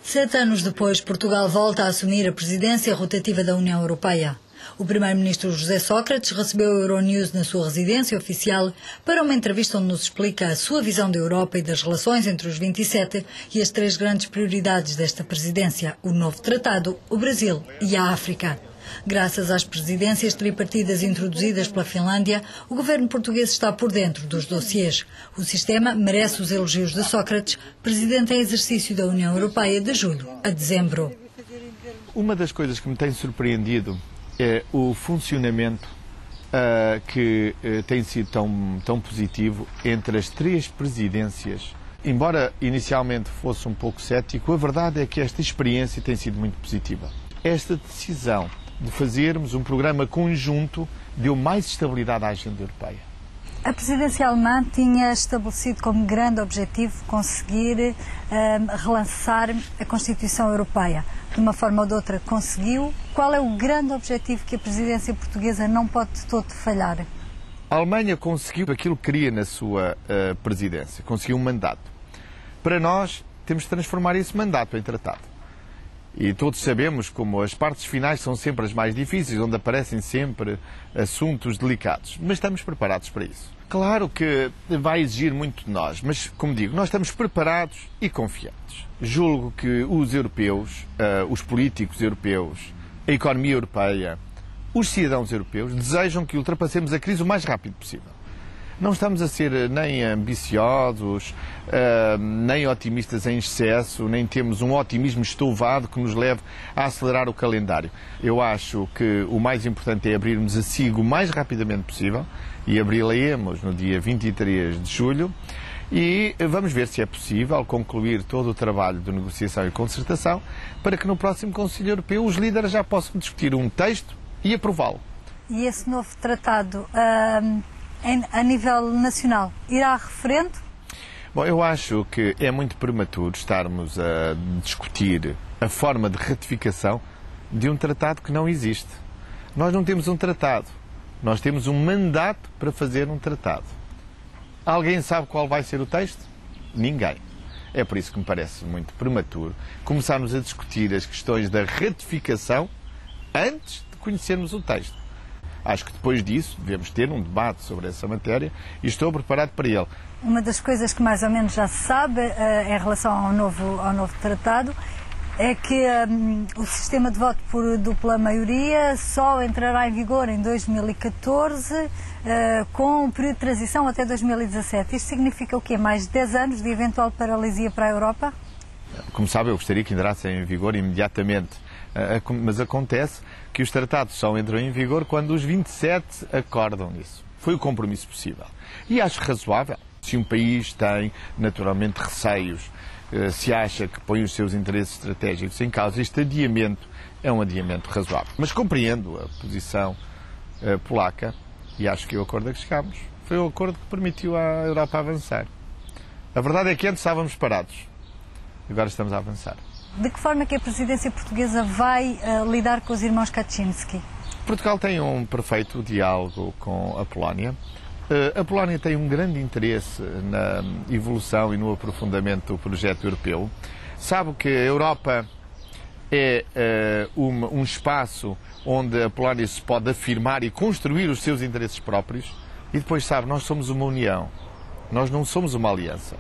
7 anos depois, Portugal volta a assumir a presidência rotativa da União Europeia. O primeiro-ministro José Sócrates recebeu a Euronews na sua residência oficial para uma entrevista onde nos explica a sua visão da Europa e das relações entre os 27 e as 3 grandes prioridades desta presidência: o novo tratado, o Brasil e a África. Graças às presidências tripartidas introduzidas pela Finlândia, o governo português está por dentro dos dossiês. O sistema merece os elogios de Sócrates, presidente em exercício da União Europeia de julho a dezembro. Uma das coisas que me tem surpreendido é o funcionamento que tem sido tão positivo entre as 3 presidências. Embora inicialmente fosse um pouco cético, a verdade é que esta experiência tem sido muito positiva. Esta decisão de fazermos um programa conjunto deu mais estabilidade à agenda europeia. A presidência alemã tinha estabelecido como grande objetivo conseguir relançar a Constituição Europeia. De uma forma ou de outra conseguiu. Qual é o grande objetivo que a presidência portuguesa não pode de todo falhar? A Alemanha conseguiu aquilo que queria na sua presidência, conseguiu um mandato. Para nós, temos de transformar esse mandato em tratado. E todos sabemos como as partes finais são sempre as mais difíceis, onde aparecem sempre assuntos delicados. Mas estamos preparados para isso. Claro que vai exigir muito de nós, mas, como digo, nós estamos preparados e confiantes. Julgo que os europeus, os políticos europeus, a economia europeia, os cidadãos europeus desejam que ultrapassemos a crise o mais rápido possível. Não estamos a ser nem ambiciosos, nem otimistas em excesso, nem temos um otimismo estouvado que nos leve a acelerar o calendário. Eu acho que o mais importante é abrirmos a SIG o mais rapidamente possível e abri-la-emos no dia 23 de julho e vamos ver se é possível concluir todo o trabalho de negociação e concertação para que no próximo Conselho Europeu os líderes já possam discutir um texto e aprová-lo. E esse novo tratado, a nível nacional, irá a referendo? Bom, eu acho que é muito prematuro estarmos a discutir a forma de ratificação de um tratado que não existe. Nós não temos um tratado, nós temos um mandato para fazer um tratado. Alguém sabe qual vai ser o texto? Ninguém. É por isso que me parece muito prematuro começarmos a discutir as questões da ratificação antes de conhecermos o texto. Acho que depois disso devemos ter um debate sobre essa matéria e estou preparado para ele. Uma das coisas que mais ou menos já se sabe em relação ao novo tratado é que o sistema de voto por dupla maioria só entrará em vigor em 2014 com um período de transição até 2017. Isto significa o quê? Mais 10 anos de eventual paralisia para a Europa? Como sabe, eu gostaria que entrasse em vigor imediatamente, mas acontece que os tratados só entram em vigor quando os 27 acordam nisso. Foi o compromisso possível. E acho razoável. Se um país tem, naturalmente, receios, se acha que põe os seus interesses estratégicos em causa, este adiamento é um adiamento razoável. Mas compreendo a posição polaca e acho que o acordo a que chegámos foi o acordo que permitiu à Europa avançar. A verdade é que antes estávamos parados. Agora estamos a avançar. De que forma é que a presidência portuguesa vai lidar com os irmãos Kaczynski? Portugal tem um perfeito diálogo com a Polónia. A Polónia tem um grande interesse na evolução e no aprofundamento do projeto europeu. Sabe que a Europa é um espaço onde a Polónia se pode afirmar e construir os seus interesses próprios. E depois, sabe, nós somos uma união. Nós não somos uma aliança.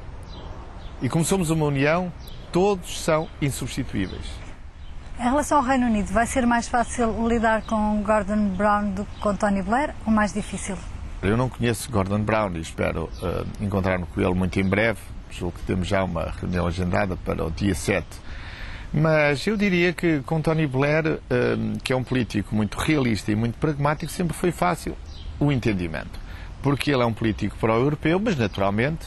E como somos uma união, todos são insubstituíveis. Em relação ao Reino Unido, vai ser mais fácil lidar com Gordon Brown do que com Tony Blair ou mais difícil? Eu não conheço Gordon Brown e espero encontrar-me com ele muito em breve. Julgo que temos já uma reunião agendada para o dia 7. Mas eu diria que com Tony Blair, que é um político muito realista e muito pragmático, sempre foi fácil o entendimento. Porque ele é um político pró-europeu, mas naturalmente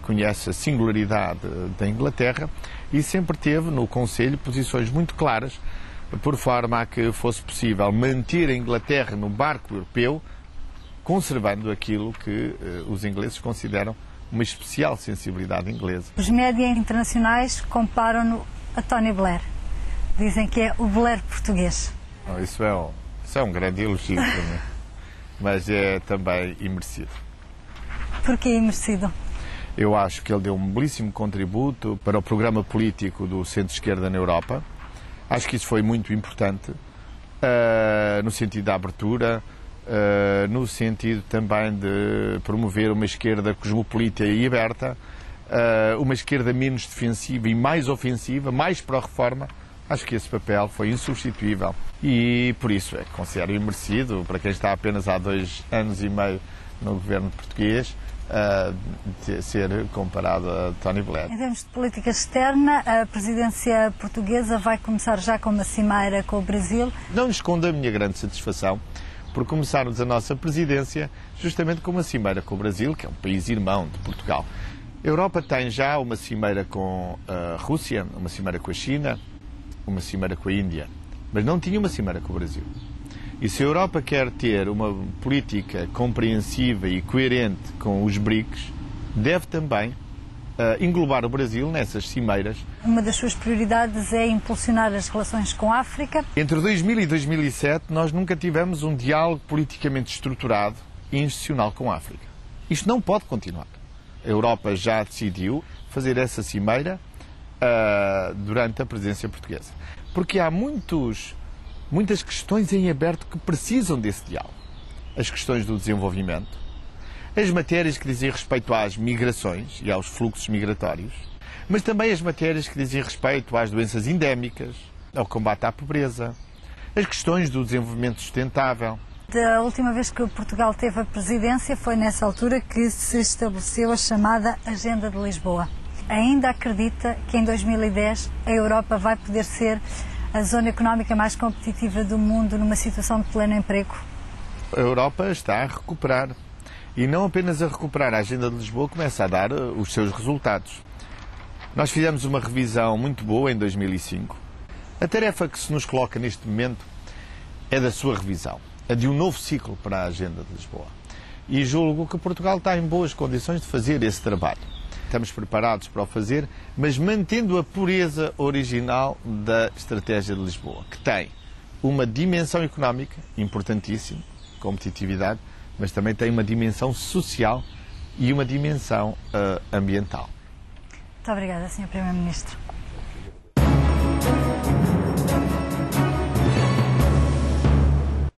conhece a singularidade da Inglaterra e sempre teve no Conselho posições muito claras por forma a que fosse possível manter a Inglaterra no barco europeu, conservando aquilo que os ingleses consideram uma especial sensibilidade inglesa. Os média internacionais comparam-no a Tony Blair. Dizem que é o Blair português. Isso é um grande elogio para mim, mas é também imerecido. Porquê imerecido? Eu acho que ele deu um belíssimo contributo para o programa político do centro-esquerda na Europa. Acho que isso foi muito importante, no sentido da abertura, no sentido também de promover uma esquerda cosmopolita e aberta, uma esquerda menos defensiva e mais ofensiva, mais pró-reforma. Acho que esse papel foi insubstituível e, por isso, considero merecido para quem está apenas há 2 anos e meio no governo português, ser comparado a Tony Blair. Em termos de política externa, a presidência portuguesa vai começar já com uma cimeira com o Brasil. Não escondo a minha grande satisfação por começarmos a nossa presidência justamente com uma cimeira com o Brasil, que é um país irmão de Portugal. A Europa tem já uma cimeira com a Rússia, uma cimeira com a China, uma cimeira com a Índia, mas não tinha uma cimeira com o Brasil. E se a Europa quer ter uma política compreensiva e coerente com os BRICS, deve também englobar o Brasil nessas cimeiras. Uma das suas prioridades é impulsionar as relações com a África. Entre 2000 e 2007, nós nunca tivemos um diálogo politicamente estruturado e institucional com a África. Isto não pode continuar. A Europa já decidiu fazer essa cimeira durante a presidência portuguesa. Porque há muitas questões em aberto que precisam desse diálogo. As questões do desenvolvimento, as matérias que dizem respeito às migrações e aos fluxos migratórios, mas também as matérias que dizem respeito às doenças endémicas, ao combate à pobreza, as questões do desenvolvimento sustentável. Da última vez que Portugal teve a presidência foi nessa altura que se estabeleceu a chamada Agenda de Lisboa. Ainda acredita que em 2010 a Europa vai poder ser a zona económica mais competitiva do mundo numa situação de pleno emprego? A Europa está a recuperar. E não apenas a recuperar, a Agenda de Lisboa começa a dar os seus resultados. Nós fizemos uma revisão muito boa em 2005. A tarefa que se nos coloca neste momento é da sua revisão, a de um novo ciclo para a Agenda de Lisboa. E julgo que Portugal está em boas condições de fazer esse trabalho. Estamos preparados para o fazer, mas mantendo a pureza original da Estratégia de Lisboa, que tem uma dimensão económica importantíssima, competitividade, mas também tem uma dimensão social e uma dimensão ambiental. Muito obrigada, Sr. Primeiro-Ministro.